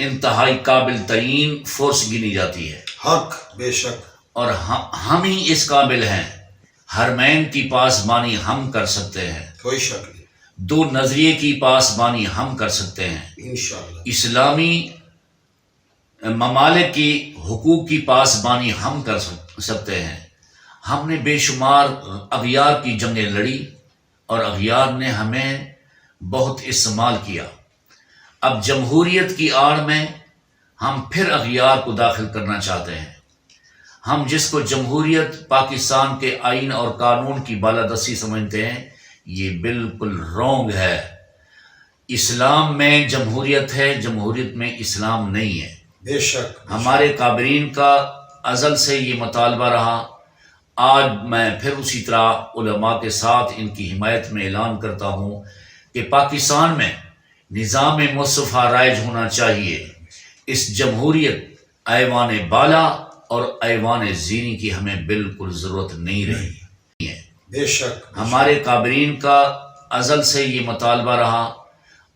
انتہائی قابل ترین فورس گنی جاتی ہے، حق بے شک، اور ہم ہی اس قابل ہیں، حرمین کی پاسبانی ہم کر سکتے ہیں، کوئی شک نہیں، دو نظریے کی پاسبانی ہم کر سکتے ہیں، انشاءاللہ، اسلامی ممالک کی حقوق کی پاسبانی ہم کر سکتے ہیں۔ ہم نے بے شمار اغیار کی جنگیں لڑی اور اغیار نے ہمیں بہت استعمال کیا۔ اب جمہوریت کی آڑ میں ہم پھر اغیار کو داخل کرنا چاہتے ہیں۔ ہم جس کو جمہوریت پاکستان کے آئین اور قانون کی بالادستی سمجھتے ہیں، یہ بالکل رونگ ہے۔ اسلام میں جمہوریت ہے، جمہوریت میں اسلام نہیں ہے۔ بے شک، ہمارے کابرین کا ازل سے یہ مطالبہ رہا۔ آج میں پھر اسی طرح علماء کے ساتھ ان کی حمایت میں اعلان کرتا ہوں کہ پاکستان میں نظام مصطفیٰ رائج ہونا چاہیے۔ اس جمہوریت ایوان بالا اور ایوان زیریں کی ہمیں بالکل ضرورت نہیں رہی ہے۔ بے شک، ہمارے کابرین کا ازل سے یہ مطالبہ رہا۔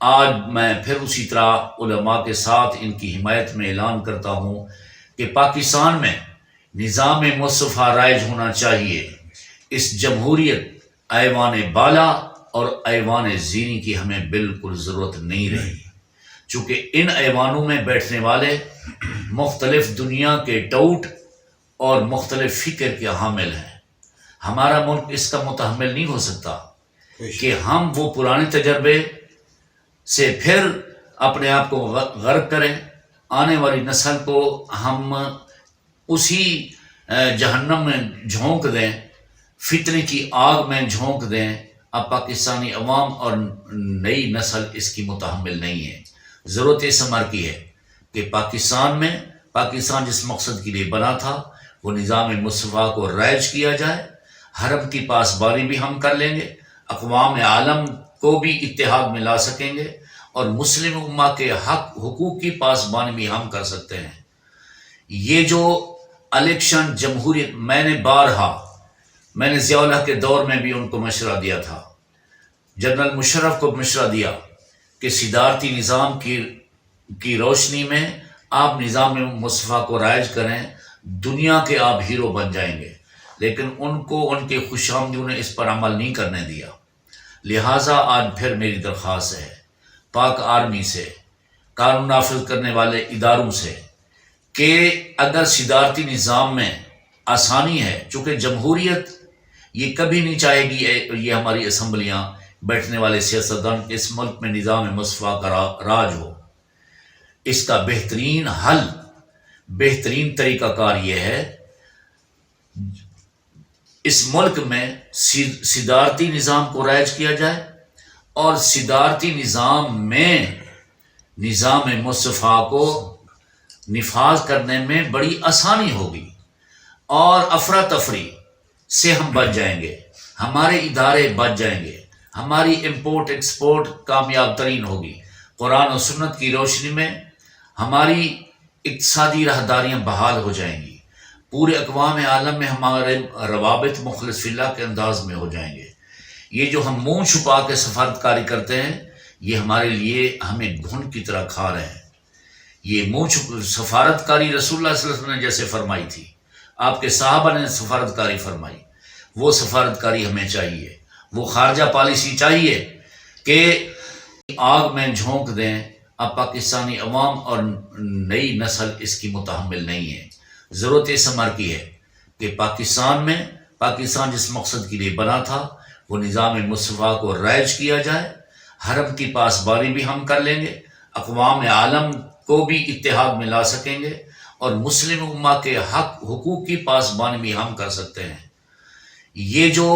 آج میں پھر اسی طرح علماء کے ساتھ ان کی حمایت میں اعلان کرتا ہوں کہ پاکستان میں نظام مصطفیٰ رائج ہونا چاہیے۔ اس جمہوریت ایوان بالا اور ایوان زیریں کی ہمیں بالکل ضرورت نہیں رہی، چونکہ ان ایوانوں میں بیٹھنے والے مختلف دنیا کے ٹوٹ اور مختلف فکر کے حامل ہیں۔ ہمارا ملک اس کا متحمل نہیں ہو سکتا کوئی شک، کہ ہم وہ پرانے تجربے سے پھر اپنے آپ کو غرق کریں، آنے والی نسل کو ہم اسی جہنم میں جھونک دیں، فتنے کی آگ میں جھونک دیں۔ اب پاکستانی عوام اور نئی نسل اس کی متحمل نہیں ہے۔ ضرورت اس امر کی ہے کہ پاکستان جس مقصد کے لیے بنا تھا وہ نظام مصطفیٰ کو رائج کیا جائے، حرم کی پاسبانی بھی ہم کر لیں گے، اقوام عالم کو بھی اتحاد میں لا سکیں گے، اور مسلم امہ کے حقوق کی پاسبانی بھی ہم کر سکتے ہیں۔ یہ جو الیکشن جمہوریت میں نے ضیاء الحق کے دور میں بھی ان کو مشورہ دیا تھا، جنرل مشرف کو مشورہ دیا کہ صدارتی نظام کی روشنی میں آپ نظام مصطفیٰ کو رائج کریں، دنیا کے آپ ہیرو بن جائیں گے، لیکن ان کو ان کے خوش آمدیوں نے اس پر عمل نہیں کرنے دیا۔ لہٰذا آج پھر میری درخواست ہے پاک آرمی سے، قانون نافذ کرنے والے اداروں سے، کہ اگر صدارتی نظام میں آسانی ہے، چونکہ جمہوریت یہ کبھی نہیں چاہے گی یہ ہماری اسمبلیاں بیٹھنے والے سیاستدان اس ملک میں نظام مصطفیٰ کا راج ہو۔ اس کا بہترین حل، بہترین طریقہ کار یہ ہے اس ملک میں صدارتی نظام کو رائج کیا جائے، اور صدارتی نظام میں نظام مصطفیٰ کو نفاذ کرنے میں بڑی آسانی ہوگی، اور افراتفری سے ہم بچ جائیں گے، ہمارے ادارے بچ جائیں گے، ہماری امپورٹ ایکسپورٹ کامیاب ترین ہوگی، قرآن و سنت کی روشنی میں ہماری اقتصادی راہداریاں بحال ہو جائیں گی، پورے اقوام عالم میں ہمارے روابط مخلص فی اللہ کے انداز میں ہو جائیں گے۔ یہ جو ہم منہ چھپا کے سفارتکاری کرتے ہیں، یہ ہمارے لیے ہمیں گھن کی طرح کھا رہے ہیں۔ یہ سفارتکاری رسول اللہ صلی اللہ علیہ وسلم نے جیسے فرمائی تھی، آپ کے صحابہ نے سفارتکاری فرمائی، وہ سفارتکاری ہمیں چاہیے، وہ خارجہ پالیسی چاہیے کہ آگ میں جھونک دیں۔ اب پاکستانی عوام اور نئی نسل اس کی متحمل نہیں ہے۔ ضرورت اس امر کی ہے کہ پاکستان جس مقصد کے لیے بنا تھا وہ نظام مصطفیٰ کو رائج کیا جائے، حرم کی پاسبانی بھی ہم کر لیں گے، اقوام عالم کو بھی اتحاد میں لا سکیں گے، اور مسلم امہ کے حقوق کی پاسبانی بھی ہم کر سکتے ہیں۔ یہ جو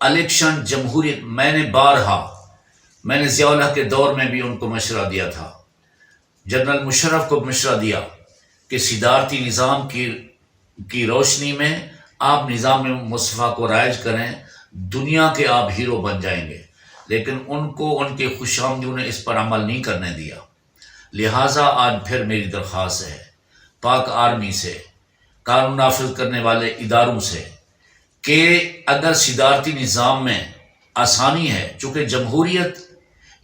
الیکشن جمہوریت میں نے ضیاء الحق کے دور میں بھی ان کو مشورہ دیا تھا، جنرل مشرف کو مشورہ دیا کہ صدارتی نظام کی روشنی میں آپ نظام مصطفیٰ کو رائج کریں، دنیا کے آپ ہیرو بن جائیں گے، لیکن ان کو ان کے خوش آمدیوں نے اس پر عمل نہیں کرنے دیا۔ لہٰذا آج پھر میری درخواست ہے پاک آرمی سے، قانون نافذ کرنے والے اداروں سے، کہ اگر صدارتی نظام میں آسانی ہے، چونکہ جمہوریت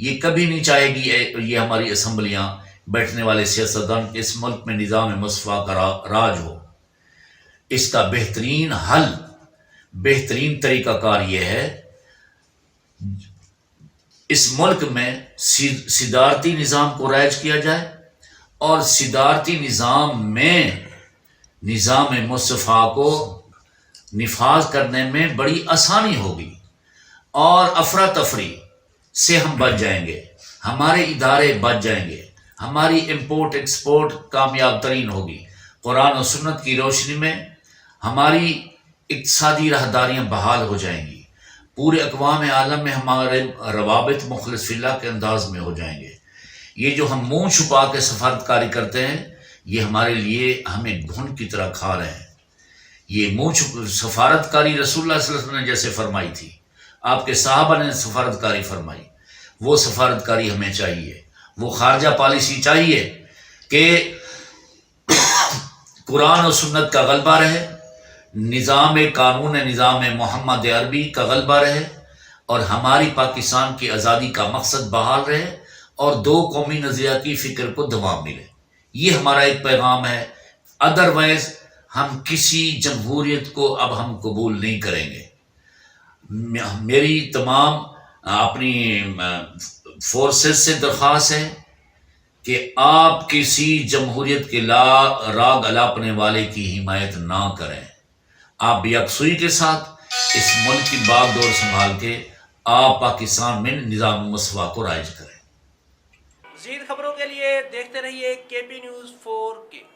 یہ کبھی نہیں چاہے گی یہ ہماری اسمبلیاں بیٹھنے والے سیاستدان کے اس ملک میں نظام مصفا کا راج ہو۔ اس کا بہترین حل، بہترین طریقہ کار یہ ہے، اس ملک میں صدارتی نظام کو رائج کیا جائے، اور صدارتی نظام میں نظام مصطفیٰ کو نفاذ کرنے میں بڑی آسانی ہوگی، اور افراتفری سے ہم بچ جائیں گے، ہمارے ادارے بچ جائیں گے، ہماری امپورٹ ایکسپورٹ کامیاب ترین ہوگی، قرآن و سنت کی روشنی میں ہماری اقتصادی راہداریاں بحال ہو جائیں گی، پورے اقوام عالم میں ہمارے روابط مخلص فی اللہ کے انداز میں ہو جائیں گے۔ یہ جو ہم منہ چھپا کے سفارتکاری کرتے ہیں، یہ ہمارے لیے ہمیں گھن کی طرح کھا رہے ہیں۔ یہ منہ سفارتکاری رسول اللہ صلی اللہ علیہ وسلم نے جیسے فرمائی تھی، آپ کے صحابہ نے سفارتکاری فرمائی، وہ سفارتکاری ہمیں چاہیے، وہ خارجہ پالیسی چاہیے کہ قرآن و سنت کا غلبہ رہے، نظام قانون نظام محمد عربی کا غلبہ رہے، اور ہماری پاکستان کی آزادی کا مقصد بحال رہے، اور دو قومی نظریہ کی فکر کو دوام ملے۔ یہ ہمارا ایک پیغام ہے۔ ادروائز ہم کسی جمہوریت کو اب ہم قبول نہیں کریں گے۔ میری تمام اپنی فورسز سے درخواست ہے کہ آپ کسی جمہوریت کے راگ الاپنے والے کی حمایت نہ کریں۔ آپ بھی یکسوئی کے ساتھ اس ملک کی باغ ڈور سنبھال کے آپ پاکستان میں نظام مصفا کو رائج کریں۔ مزید خبروں کے لیے دیکھتے رہیے KP News 4K۔